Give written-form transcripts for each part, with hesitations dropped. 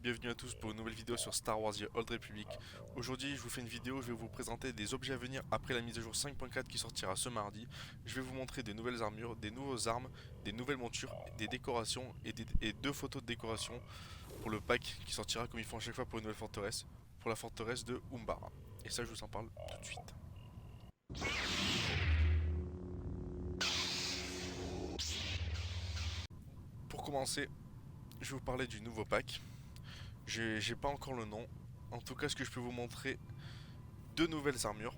Bienvenue à tous pour une nouvelle vidéo sur Star Wars The Old Republic. Aujourd'hui je vous fais une vidéo où je vais vous présenter des objets à venir après la mise à jour 5.4 qui sortira ce mardi. Je vais vous montrer des nouvelles armures, des nouveaux armes, des nouvelles montures, des décorations et deux photos de décoration pour le pack qui sortira comme ils font à chaque fois pour une nouvelle forteresse, pour la forteresse de Umbara. Et ça je vous en parle tout de suite. Pour commencer, je vais vous parler du nouveau pack. J'ai pas encore le nom. En tout cas, ce que je peux vous montrer, deux nouvelles armures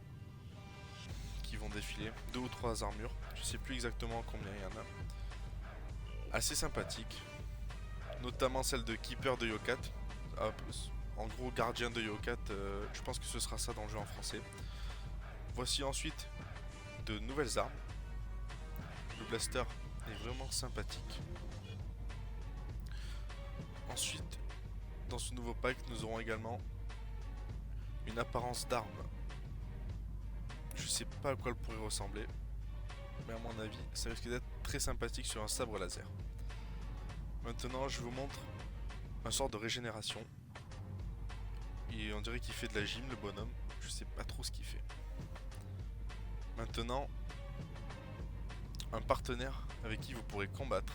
qui vont défiler, deux ou trois armures, je sais plus exactement combien il y en a. Assez sympathique, notamment celle de Keeper de Yokat. En gros, gardien de Yokat, je pense que ce sera ça dans le jeu en français. Voici ensuite de nouvelles armes. Le blaster est vraiment sympathique. Ensuite, dans ce nouveau pack, nous aurons également une apparence d'arme. Je sais pas à quoi elle pourrait ressembler, mais à mon avis, ça risque d'être très sympathique sur un sabre laser. Maintenant, je vous montre un sort de régénération. Et on dirait qu'il fait de la gym, le bonhomme. Je sais pas trop ce qu'il fait. Maintenant, un partenaire avec qui vous pourrez combattre.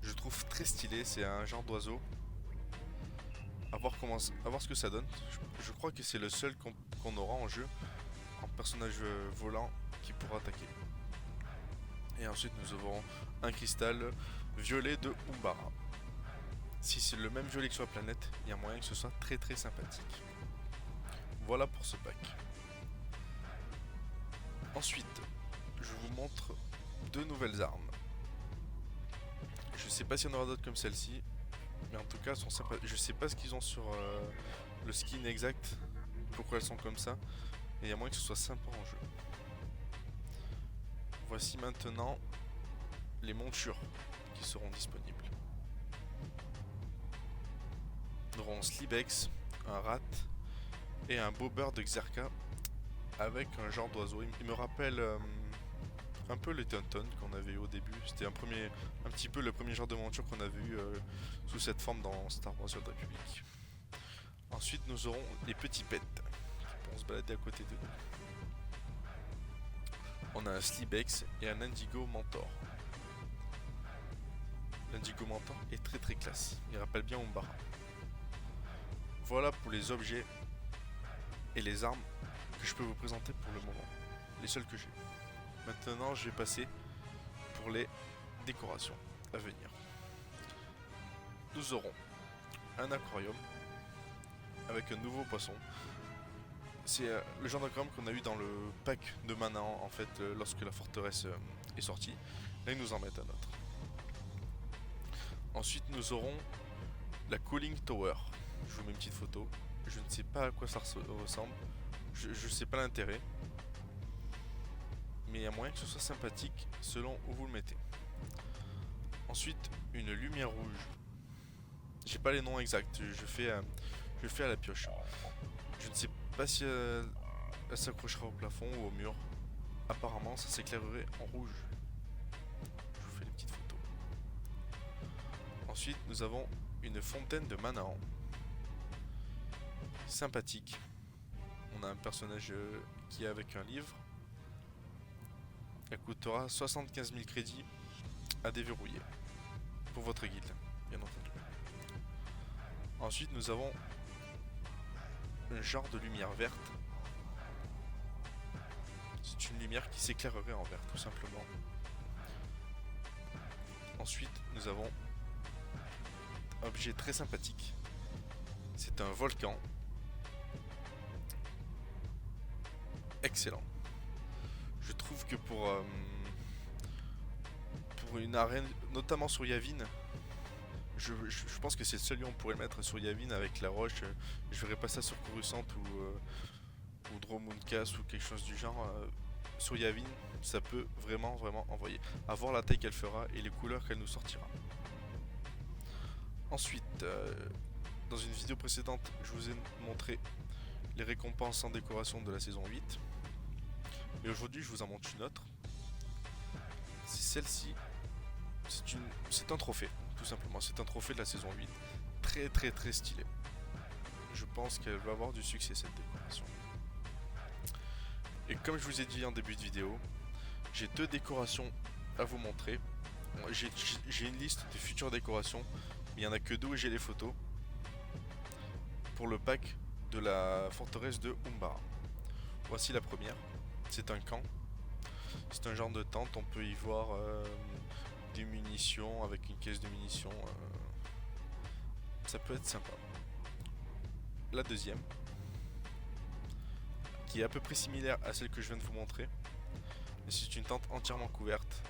Je trouve très stylé, c'est un genre d'oiseau. À voir ce que ça donne. Je crois que c'est le seul qu'on aura en jeu en personnage volant qui pourra attaquer. Et ensuite nous aurons un cristal violet de Umbara. Si c'est le même violet que sur la planète, il y a moyen que ce soit très très sympathique. Voilà pour ce pack. Ensuite, je vous montre deux nouvelles armes. Je sais pas s'il y en aura d'autres comme celle-ci, mais en tout cas elles sont sympas. Je sais pas ce qu'ils ont sur le skin exact, pourquoi elles sont comme ça, mais il y a moyen que ce soit sympa en jeu. Voici maintenant les montures qui seront disponibles. Nous aurons Slibex, un rat et un bobber de Xerka avec un genre d'oiseau. Il me rappelle un peu les Tauntaun qu'on avait eu au début. C'était un petit peu le premier genre de monture qu'on avait eu sous cette forme dans Star Wars The Old Republic. Ensuite, nous aurons les petits pets qui pourront se balader à côté de nous. On a un Slibex et un Indigo Mentor. L'Indigo Mentor est très très classe. Il rappelle bien Umbara. Voilà pour les objets et les armes que je peux vous présenter pour le moment. Les seuls que j'ai. Maintenant, je vais passer pour les décorations à venir. Nous aurons un aquarium avec un nouveau poisson. C'est le genre d'aquarium qu'on a eu dans le pack de Manaan en fait lorsque la forteresse est sortie. Là, ils nous en mettent un autre. Ensuite, nous aurons la Cooling Tower. Je vous mets une petite photo. Je ne sais pas à quoi ça ressemble. Je ne sais pas l'intérêt. Mais il y a moyen que ce soit sympathique selon où vous le mettez. Ensuite, une lumière rouge. J'ai pas les noms exacts, je fais à la pioche. Je ne sais pas si elle s'accrochera au plafond ou au mur. Apparemment, ça s'éclairerait en rouge. Je vous fais les petites photos. Ensuite, nous avons une fontaine de Manaan. Sympathique. On a un personnage qui est avec un livre. Elle coûtera 75 000 crédits à déverrouiller. Pour votre guilde, bien entendu. Ensuite, nous avons un genre de lumière verte. C'est une lumière qui s'éclairerait en vert, tout simplement. Ensuite, nous avons un objet très sympathique. C'est un volcan. Excellent. Je trouve que pour une arène, notamment sur Yavin, je pense que c'est le seul lieu où on pourrait le mettre sur Yavin avec la roche. Je verrais pas ça sur Coruscant ou Dromunkas ou quelque chose du genre. Sur Yavin, ça peut vraiment envoyer. À voir la taille qu'elle fera et les couleurs qu'elle nous sortira. Ensuite, dans une vidéo précédente, je vous ai montré les récompenses en décoration de la saison 8. Et aujourd'hui, je vous en montre une autre. C'est celle-ci. C'est un trophée, tout simplement. C'est un trophée de la saison 8. très stylée. Je pense qu'elle va avoir du succès cette décoration. Et comme je vous ai dit en début de vidéo, j'ai 2 décorations à vous montrer. J'ai une liste de futures décorations, mais il n'y en a que 2 et j'ai les photos. Pour le pack de la forteresse de Umbara. Voici la première. C'est un camp. C'est un genre de tente. On peut y voir des munitions avec une caisse de munitions. Ça peut être sympa. La deuxième, qui est à peu près similaire à celle que je viens de vous montrer. Mais c'est une tente entièrement couverte.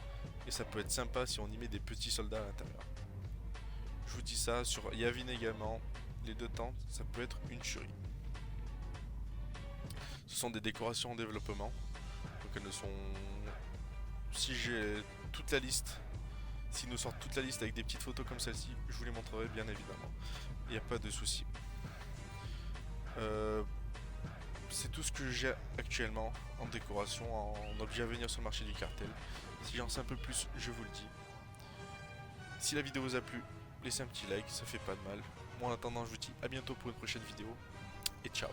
Et ça peut être sympa si on y met des petits soldats à l'intérieur. Je vous dis ça sur Yavin également. Les 2 tentes, ça peut être une tuerie. Ce sont des décorations en développement. Donc elles ne sont... Si j'ai toute la liste, s'ils nous sortent toute la liste avec des petites photos comme celle-ci, je vous les montrerai bien évidemment. Il n'y a pas de souci. C'est tout ce que j'ai actuellement en décoration, en objet à venir sur le marché du cartel. Si j'en sais un peu plus, je vous le dis. Si la vidéo vous a plu, laissez un petit like, ça fait pas de mal. Moi en attendant, je vous dis à bientôt pour une prochaine vidéo et ciao.